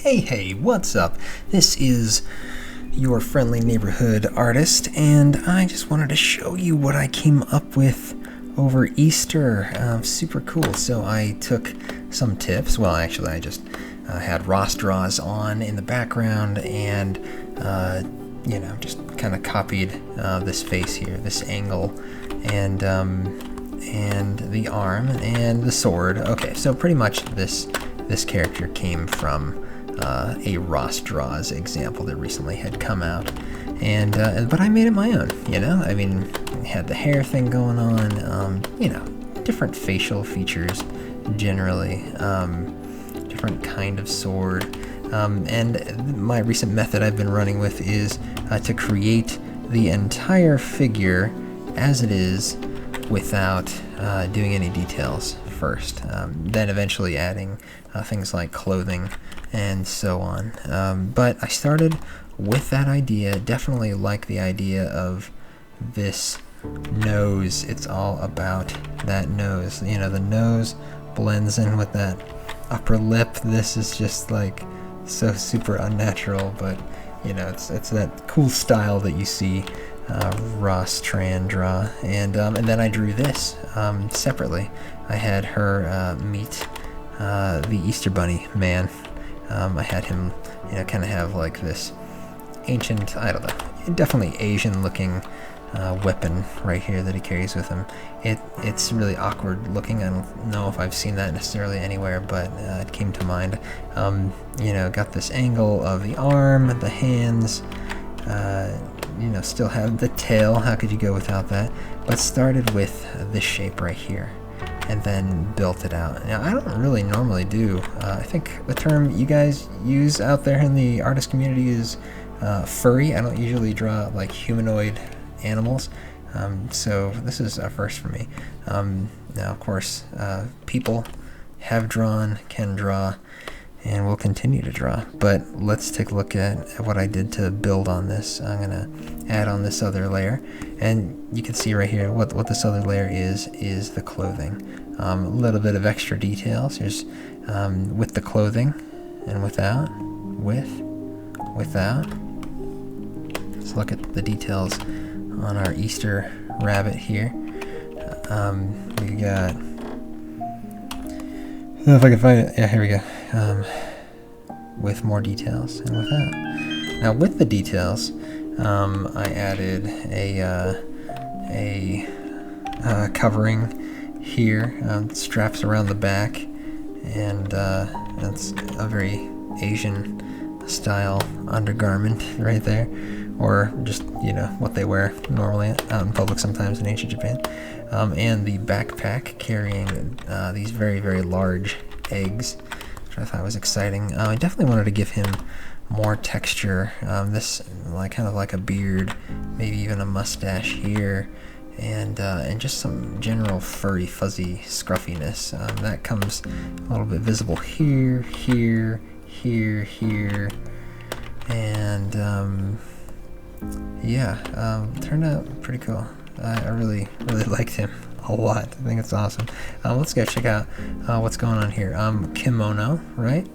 Hey, what's up? This is your friendly neighborhood artist, and I just wanted to show you what I came up with over Easter. Super cool. So I took some tips. Well, actually, I just had Ross draws on in the background, and just kind of copied this face here, this angle, and the arm and the sword. Okay, so pretty much this character came from a Ross Draws example that recently had come out, and but I made it my own. I mean, had the hair thing going on. Different facial features, generally, different kind of sword, and my recent method I've been running with is to create the entire figure as it is without doing any details first, then eventually adding things like clothing and so on. But I started with that idea. Definitely like the idea of this nose. It's all about that nose. The nose blends in with that upper lip. This is just like so super unnatural, but it's that cool style that you see Ross Tran draw, and then I drew this separately. I had her meet the Easter Bunny man. I had him, kind of have like this ancient, I don't know, definitely Asian-looking weapon right here that he carries with him. It's really awkward looking. I don't know if I've seen that necessarily anywhere, but it came to mind. Got this angle of the arm, the hands. Still have the tail. How could you go without that? But started with this shape right here, and then built it out. Now, I don't really normally do. I think the term you guys use out there in the artist community is furry. I don't usually draw like humanoid animals, so this is a first for me. Now, of course, people have drawn, can draw, and will continue to draw. But let's take a look at what I did to build on this. I'm gonna add on this other layer, and you can see right here what this other layer is the clothing. A little bit of extra details. Here's with the clothing and without, without. Let's look at the details on our Easter rabbit here. We got, I don't know if I can find it. Yeah, here we go. With more details and without. Now with the details, I added a covering here, straps around the back, and that's a very Asian style undergarment right there, or just what they wear normally out in public sometimes in ancient Japan. And the backpack carrying these very, very large eggs, which I thought was exciting. I definitely wanted to give him more texture. This kind of like a beard, maybe even a mustache here, and just some general furry, fuzzy scruffiness. That comes a little bit visible here, and turned out pretty cool. I really liked him a lot. I think it's awesome. Let's go check out what's going on here. Kimono, right?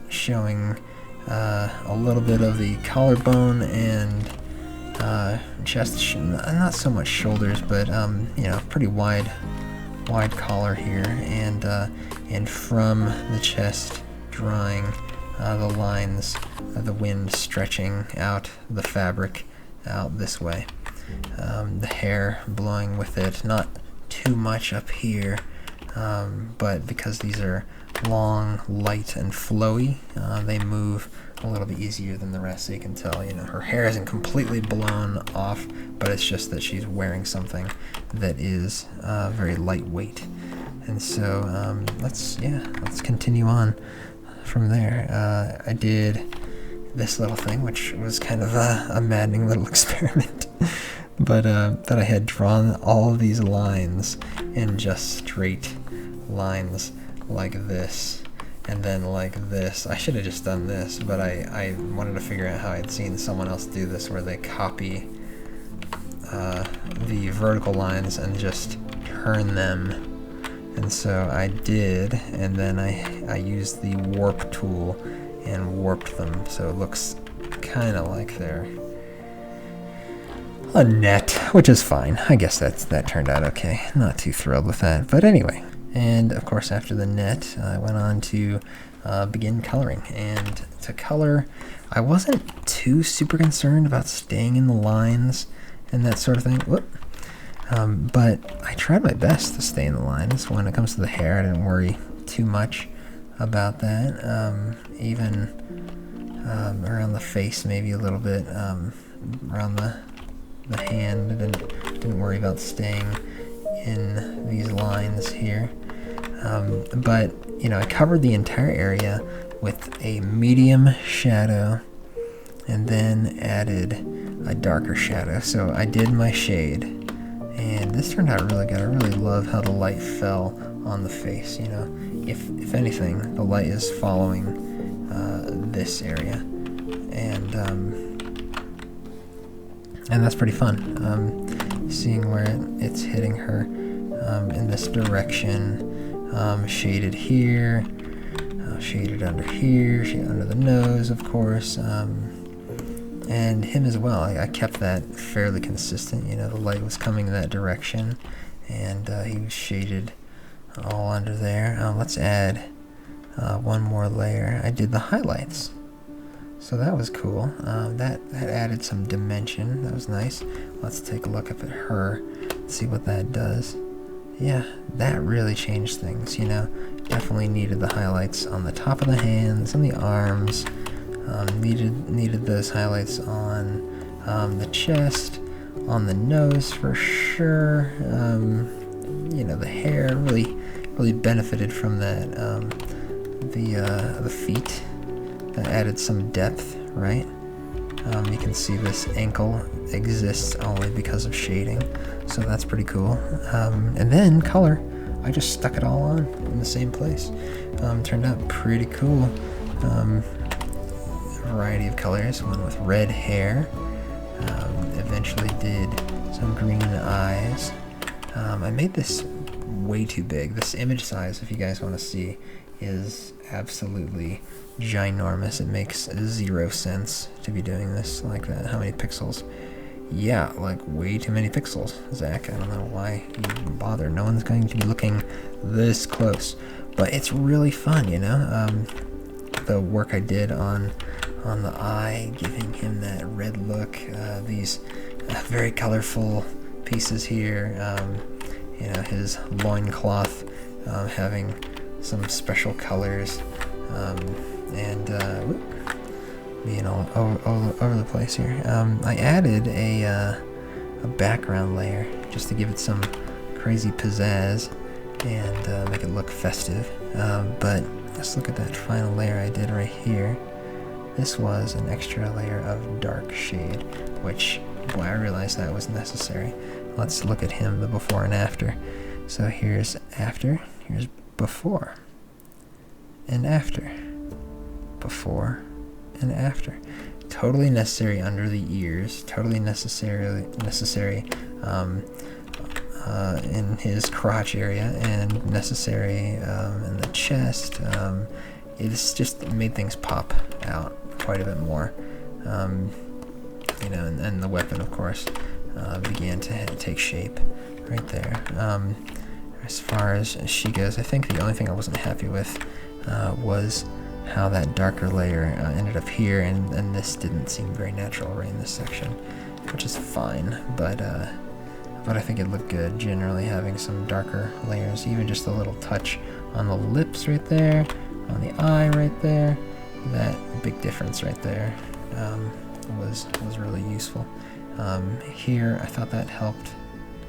Showing a little bit of the collarbone and chest, not so much shoulders, but pretty wide collar here, and from the chest drawing the lines of the wind stretching out the fabric out this way. The hair blowing with it, not too much up here, but because these are long, light, and flowy, they move a little bit easier than the rest. So you can tell, her hair isn't completely blown off, but it's just that she's wearing something that is very lightweight. And so let's continue on from there. I did this little thing, which was kind of a maddening little experiment, but that I had drawn all these lines in just straight lines like this, and then like this. I should have just done this, but I wanted to figure out how I'd seen someone else do this, where they copy the vertical lines and just turn them And so I did, and then I used the warp tool and warped them, so it looks kind of like they're a net, which is fine. I guess that turned out okay. Not too thrilled with that, but anyway. And of course, after the net, I went on to begin coloring. And to color, I wasn't too super concerned about staying in the lines and that sort of thing. Whoop. But I tried my best to stay in the lines. When it comes to the hair, I didn't worry too much about that. Even around the face, maybe a little bit. Around the hand, I didn't worry about staying in these lines here. But, you know, I covered the entire area with a medium shadow and then added a darker shadow. So I did my shade, and this turned out really good. I really love how the light fell on the face, you know. If anything, the light is following this area, and that's pretty fun. Seeing where it's hitting her in this direction. Shaded here, shaded under here, shaded under the nose, of course, and him as well. I kept that fairly consistent. You know, the light was coming in that direction, and he was shaded all under there. Let's add one more layer. I did the highlights, so that was cool. That added some dimension. That was nice. Let's take a look up at her, see what that does. Yeah, that really changed things, you know. Definitely needed the highlights on the top of the hands and the arms. Needed those highlights on the chest, on the nose for sure. You know, the hair really benefited from that. The feet, that added some depth, right? You can see this ankle exists only because of shading, so that's pretty cool. And then color, I just stuck it all on in the same place. Turned out pretty cool. Variety of colors, one with red hair. Eventually did some green eyes. I made this way too big. This image size, if you guys want to see, is absolutely ginormous. It makes 0 sense to be doing this like that. How many pixels? Yeah, like way too many pixels, Zach. I don't know why you even bother. No one's going to be looking this close, but it's really fun, you know. The work I did on the eye, giving him that red look. These very colorful pieces here. You know, his loincloth having some special colors, and being all over the place here. I added a background layer just to give it some crazy pizzazz and make it look festive. But let's look at that final layer I did right here. This was an extra layer of dark shade, which, boy, I realized that was necessary. Let's look at him, the before and after. So here's after, here's before, and after, before, and after. Totally necessary under the ears, totally necessary in his crotch area, and necessary in the chest. It's just made things pop out quite a bit more. You know, and the weapon, of course, began to take shape right there. As far as she goes, I think the only thing I wasn't happy with was how that darker layer ended up here, and this didn't seem very natural right in this section, which is fine, but I think it looked good generally having some darker layers, even just a little touch on the lips right there, on the eye right there. That big difference right there was really useful. Here I thought that helped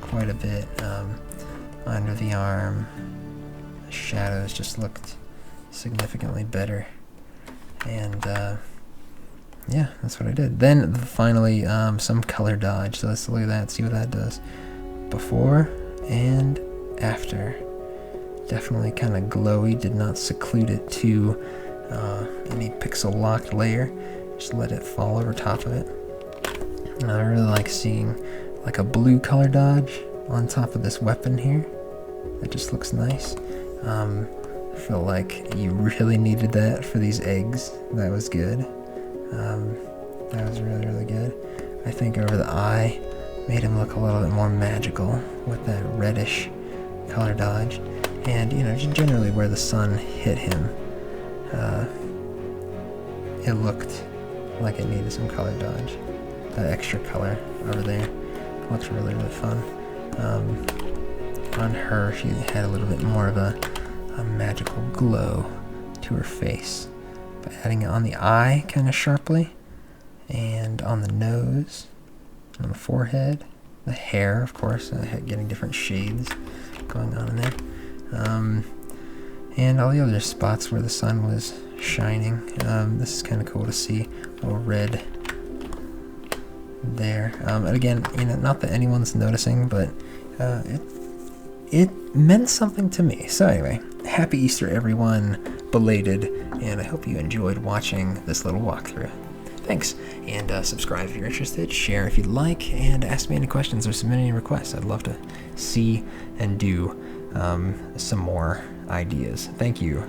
quite a bit. Under the arm, the shadows just looked significantly better, and yeah, that's what I did. Then finally some color dodge. So let's look at that, see what that does. Before and after. Definitely kind of glowy, did not seclude it to any pixel locked layer, just let it fall over top of it. And I really like seeing like a blue color dodge on top of this weapon here. That just looks nice. I feel like you really needed that for these eggs. That was good. That was really, really good. I think over the eye made him look a little bit more magical with that reddish color dodge. And, you know, just generally where the sun hit him, it looked like it needed some color dodge. That extra color over there looks really, really fun. On her, she had a little bit more of a magical glow to her face by adding it on the eye kind of sharply, and on the nose, on the forehead, the hair, of course, getting different shades going on in there, and all the other spots where the sun was shining. This is kind of cool to see a little red there. And again, you know, not that anyone's noticing, but it meant something to me. So anyway, happy Easter, everyone, belated, and I hope you enjoyed watching this little walkthrough. Thanks, and subscribe if you're interested, share if you'd like, and ask me any questions or submit any requests. I'd love to see and do some more ideas. Thank you.